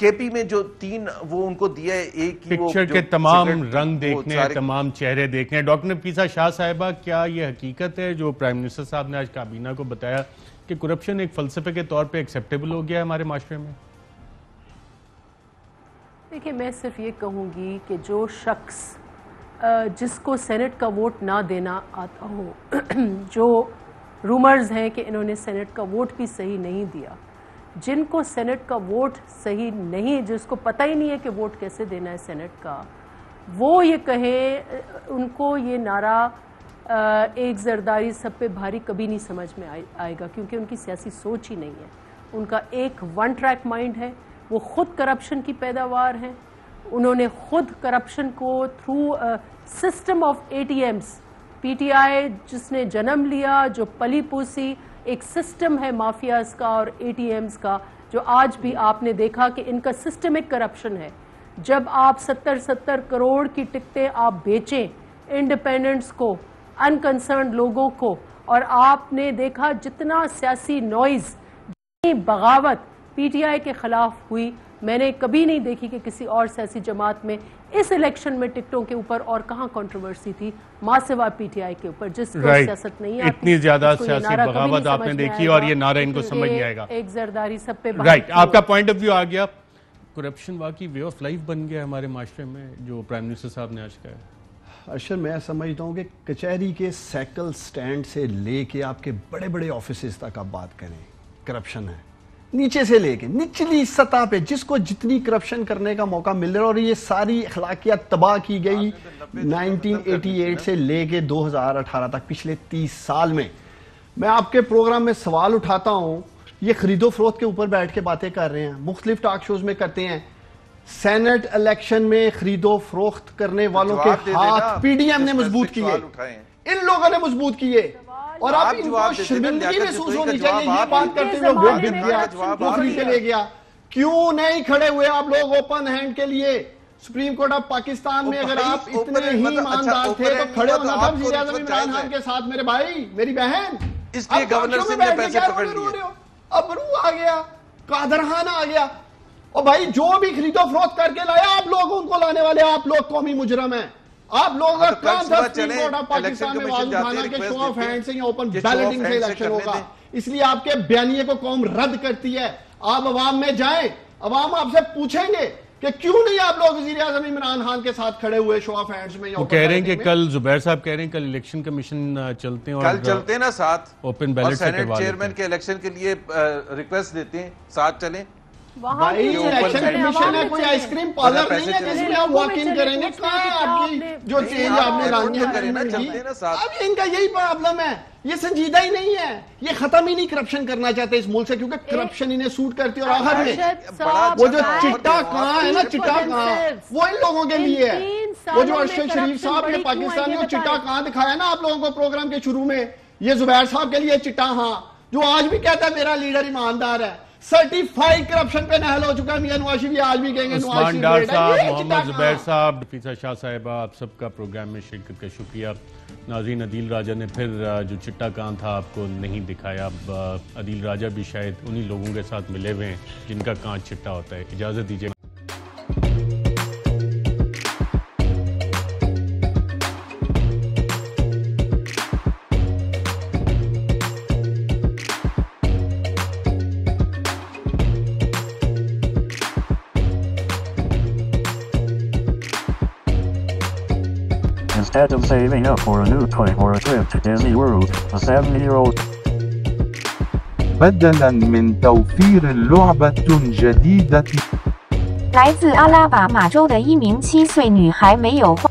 کے پی میں جو 3 وہ ان کو دیا ہے، ایک ہی پکچر کے تمام رنگ دیکھنے ہیں، تمام چہرے دیکھنے ہیں. ڈاکٹر نفیسہ شاہ صاحبہ، کیا یہ حقیقت ہے جو پرائم منسٹر صاحب نے آج کابینہ کو بتایا کہ کرپشن ایک فلسفے کے طور پہ ایکسیپٹیبل ہو گیا ہے ہمارے معاشرے میں؟ دیکھیں، میں صرف یہ کہوں گی کہ جو شخص جس کو سینٹ کا ووٹ نہ دینا آتا ہو، جو رومرز ہیں کہ انہوں نے سینٹ کا ووٹ بھی صحیح نہیں دیا، جن کو سینٹ کا ووٹ صحیح نہیں، جس کو پتہ ہی نہیں ہے کہ ووٹ کیسے دینا ہے سینٹ کا، وہ یہ کہیں، ان کو یہ نعرہ ایک زرداری سب پہ بھاری کبھی نہیں سمجھ میں آئے گا، کیونکہ ان کی سیاسی سوچ ہی نہیں ہے. ان کا ایک ون ٹریک مائنڈ ہے. وہ خود کرپشن کی پیداوار ہیں. انہوں نے خود کرپشن کو through system of A T Ms, P T I جس نے جنم لیا، جو پلی پوسی ایک سسٹم ہے مافیاز کا اور اے ٹی ایمز کا، جو آج بھی آپ نے دیکھا کہ ان کا سسٹمک کرپشن ہے. جب آپ 70 کروڑ کی ٹکٹیں آپ بیچیں انڈیپینڈنٹس کو، انکنسرنڈ لوگوں کو، اور آپ نے دیکھا جتنا سیاسی نوائز، جتنی بغاوت پی ٹی آئی کے خلاف ہوئی، میں نے کبھی نہیں دیکھی کہ کسی اور سیاسی جماعت میں اس الیکشن میں ٹکٹوں کے اوپر اور کہاں کنٹروورسی تھی ماں سوا پی ٹی آئی کے اوپر، جس کو سیاست نہیں آتی. اتنی زیادہ سیاسی بغاوت آپ نے دیکھی اور یہ نعرہ ان کو سمجھ نہیں آئے گا. ایک زرداری سب پہ رائٹ، آپ کا پوائنٹ آف ویو آ گیا. کرپشن واقعی وے آف لائف بن گیا ہمارے معاشرے میں جو پرائم منسٹر صاحب نے آج کہا ہے. ارشد میں سمجھتا ہوں کہ کچہری کے سائیکل سٹینڈ سے لے کے آپ کے بڑے بڑے آفیسز تک آپ بات کریں، کرپشن ہے، نیچے سے لے کے نچلی سطح پہ جس کو جتنی کرپشن کرنے کا موقع مل رہا ہے، اور یہ ساری اخلاقیات تباہ کی گئی 1988 سے لے کے 2018 تک، پچھلے 30 سال میں آپ کے پروگرام میں سوال اٹھاتا ہوں، یہ خرید و فروخت کے اوپر بیٹھ کے باتیں کر رہے ہیں، مختلف ٹاک شوز میں کرتے ہیں، سینٹ الیکشن میں خرید و فروخت کرنے والوں کے ہاتھ پی ڈی ایم نے مضبوط کیے، ان لوگوں نے مضبوط کیے، اور آپ ان کو شرمندگی محسوس ہونی چاہیے یہ بات کرتے ہوئے وہ بک گیا، وہ خرید کے لے گیا، کیوں نہیں کھڑے ہوئے آپ لوگ اوپن ہینڈ کے لیے؟ سپریم کورٹ آف پاکستان میں اگر آپ اتنے ہی ایماندار تھے تو کھڑے ہونا تھا وزیر اعظم عمران خان کے ساتھ، میرے بھائی میری بہن، اس لیے گورنر سنگھ نے پیسے پکڑ لیے، ابرو آ گیا، قادر خان آ گیا، اور بھائی جو بھی خرید و فروخت کر کے لایا آپ لوگ ان کو لانے والے، آپ لوگ قومی مجرم ہیں، آپ لوگوں کا کام تھا سپریم کورٹ آف پاکستان میں آواز اٹھانا کہ شو آف ہینڈ سے یا اوپن بیلٹنگ سے الیکشن ہوگا، اس لیے آپ کے بیانیے کو قوم رد کرتی ہے، آپ عوام میں جائیں، عوام آپ سے پوچھیں گے کہ کیوں نہیں آپ لوگ وزیر اعظم عمران خان کے ساتھ کھڑے ہوئے شو آف ہینڈز میں؟ وہ کہہ رہے ہیں کہ کل زبیر صاحب کہہ رہے ہیں کل الیکشن کمیشن چلتے ہیں، اور کل چلتے ہیں نا ساتھ، اوپن بیلٹ سے سینٹ چیئرمین کے الیکشن کے لیے ریکویسٹ دیتے ہیں، ساتھ چلیں۔ بھائی الیکشن کمیشن ہے، کوئی آئس کریم پارلر نہیں ہے جس میں آپ واک ان کریں گے، کہاں ہے آپ کی جو چینج آپ نے لانی ہے؟ اب ان کا یہی پرابلم ہے، یہ سنجیدہ ہی نہیں ہے، یہ ختم ہی نہیں کرپشن کرنا چاہتے اس ملک سے، کیونکہ کرپشن انہیں سوٹ کرتی ہے، اور آخر میں وہ جو چٹا کہاں ہے نا، چٹا کہاں وہ ان لوگوں کے لیے ہے، وہ جو ارشد شریف صاحب نے پاکستانی کو چٹا کہاں دکھایا نا آپ لوگوں کو پروگرام کے شروع میں، یہ زبیر صاحب کے لیے چٹا ہاں، جو آج بھی کہتا ہے میرا لیڈر ایماندار ہے، سرٹیفائیڈ کرپشن پہ نہل ہو چکا ہے میاں نواز شریف، آج بھی کہیں گے نواز شریف ڈار صاحب، محمد زبیر صاحب، نفیسہ شاہ صاحبہ، آپ سب کا پروگرام میں شرکت کا شکریہ۔ ناظرین، عدیل راجہ نے پھر جو چٹا کان تھا آپ کو نہیں دکھایا، اب عدیل راجہ بھی شاید انہی لوگوں کے ساتھ ملے ہوئے ہیں جن کا کان چٹا ہوتا ہے۔ اجازت دیجیے۔ Instead of saving up for a new toy or a trip to Disney World, a 7-year-old بدلاً من توفير لعبة جديدة 来自阿拉巴马州的一名7岁女孩没有花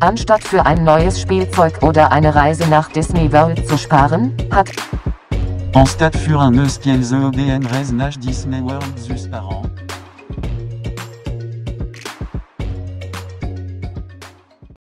Anstatt für ein neues Spielzeug oder eine Reise nach Disney World zu sparen, hat Anstatt für un neus Spielzeug oder eine Reise nach Disney World zu sparen